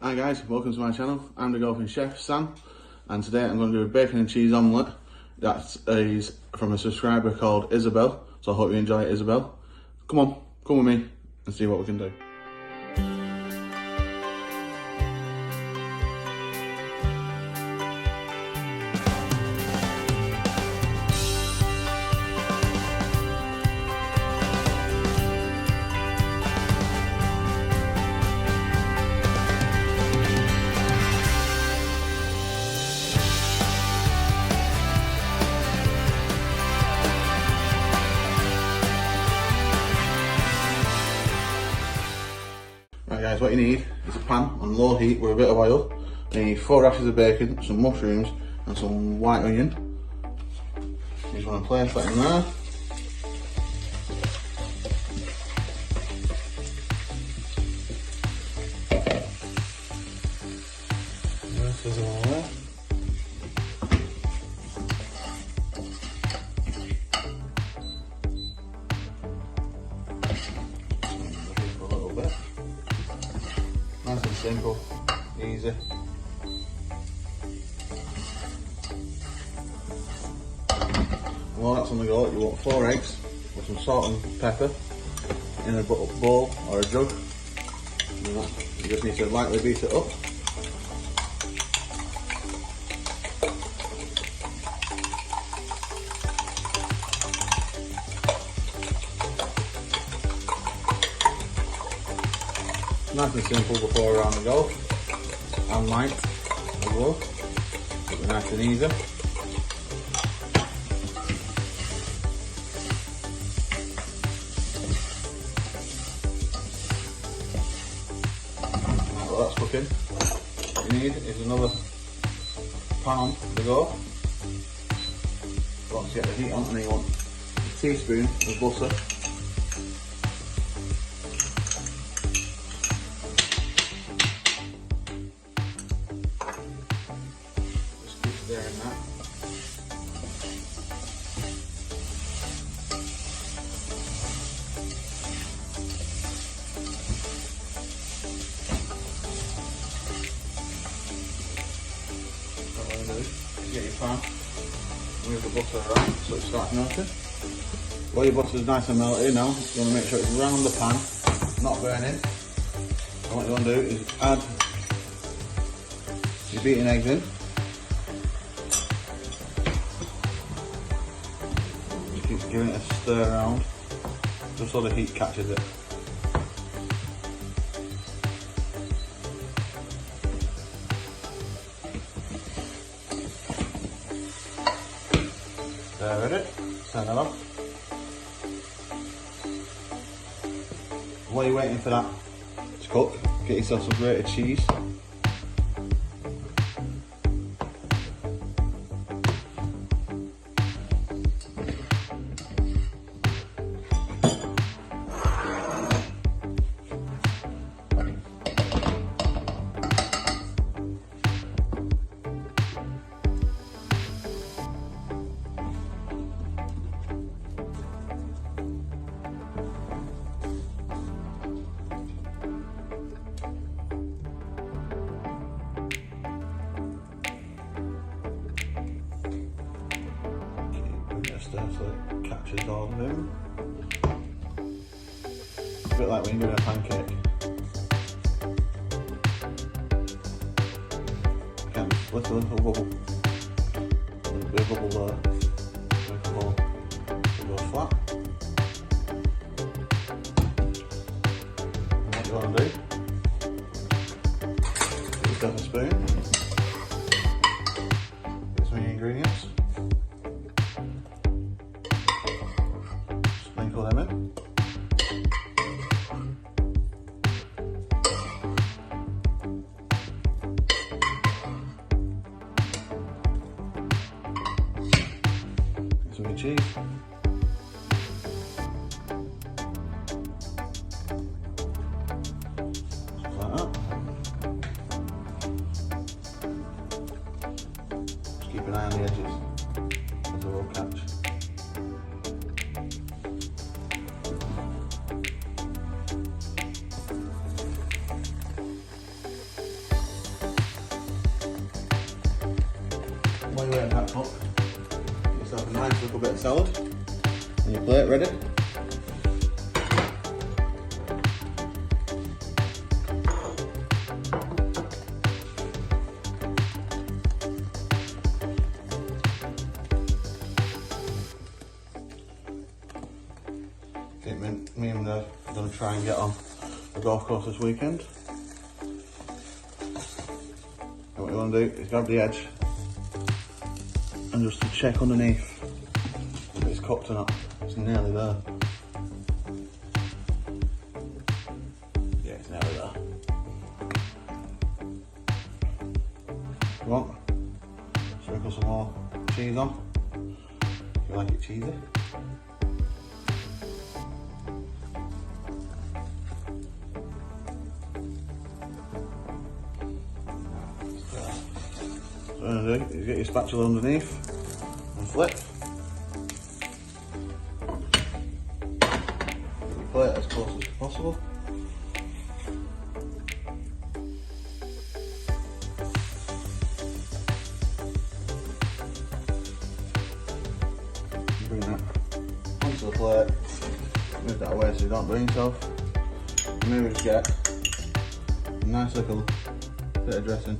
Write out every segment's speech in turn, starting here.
Hi guys, welcome to my channel. I'm the Golfing Chef, Sam, and today I'm going to do a bacon and cheese omelette. That is from a subscriber called Isabel, so I hope you enjoy it, Isabel. Come on, come with me and see what we can do. Right guys, what you need is a pan on low heat with a bit of oil. You need 4 rashers of bacon, some mushrooms and some white onion. You just want to place that in there. This is all there. A little bit. Nice and simple, easy. While that's on the go, you want 4 eggs with some salt and pepper in a bowl or a jug. You just need to lightly beat it up. Nice and simple before we're on the go, and light as well, keep it nice and easy. While that's cooking, what you need is another pan to go. Once you get the heat on, and then you want a teaspoon of butter. There and that. What I'm going to do is get your pan, move the butter around so it starts melting. While your butter is nice and melted now, you want to make sure it's around the pan, not burning. And what you want to do is add your beaten eggs in. Keep giving it a stir around, just so the heat catches it. There it is, turn that off. While you're waiting for that to cook, get yourself some grated cheese. Stir so it catches all of them. A bit like when you're doing a pancake. Again, little bubble. A little bit of bubble there. Make the hole go flat. And what you want to do, get yourself a spoon, get some of your ingredients. Sprinkle them in. Get some of your cheese. Just like that. Just keep an eye on the edges, because they will catch. away in that pot. Get yourself a nice little bit of salad. And your plate ready. I think me and Dad are going to try and get on the golf course this weekend. And what you want to do is grab the edge and just to check underneath if it's cooked or not. It's nearly there. Yeah, it's nearly there. If you want, sprinkle some more cheese on if you like it cheesy. So what you're going to do is get your spatula underneath and flip. Plate as close as possible. Bring that onto the plate, move that away so you don't burn yourself, and maybe just get a nice little bit of dressing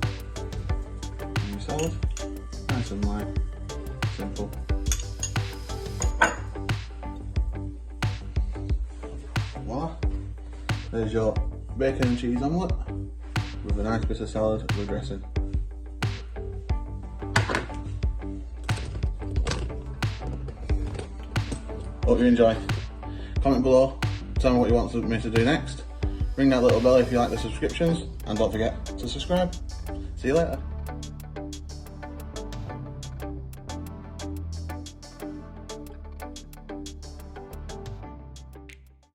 on your salad, nice and light, simple. Voila, there's your bacon and cheese omelette with a nice bit of salad with dressing. Hope you enjoy. Comment below, tell me what you want me to do next. Ring that little bell if you like the subscriptions, and don't forget to subscribe. See you later.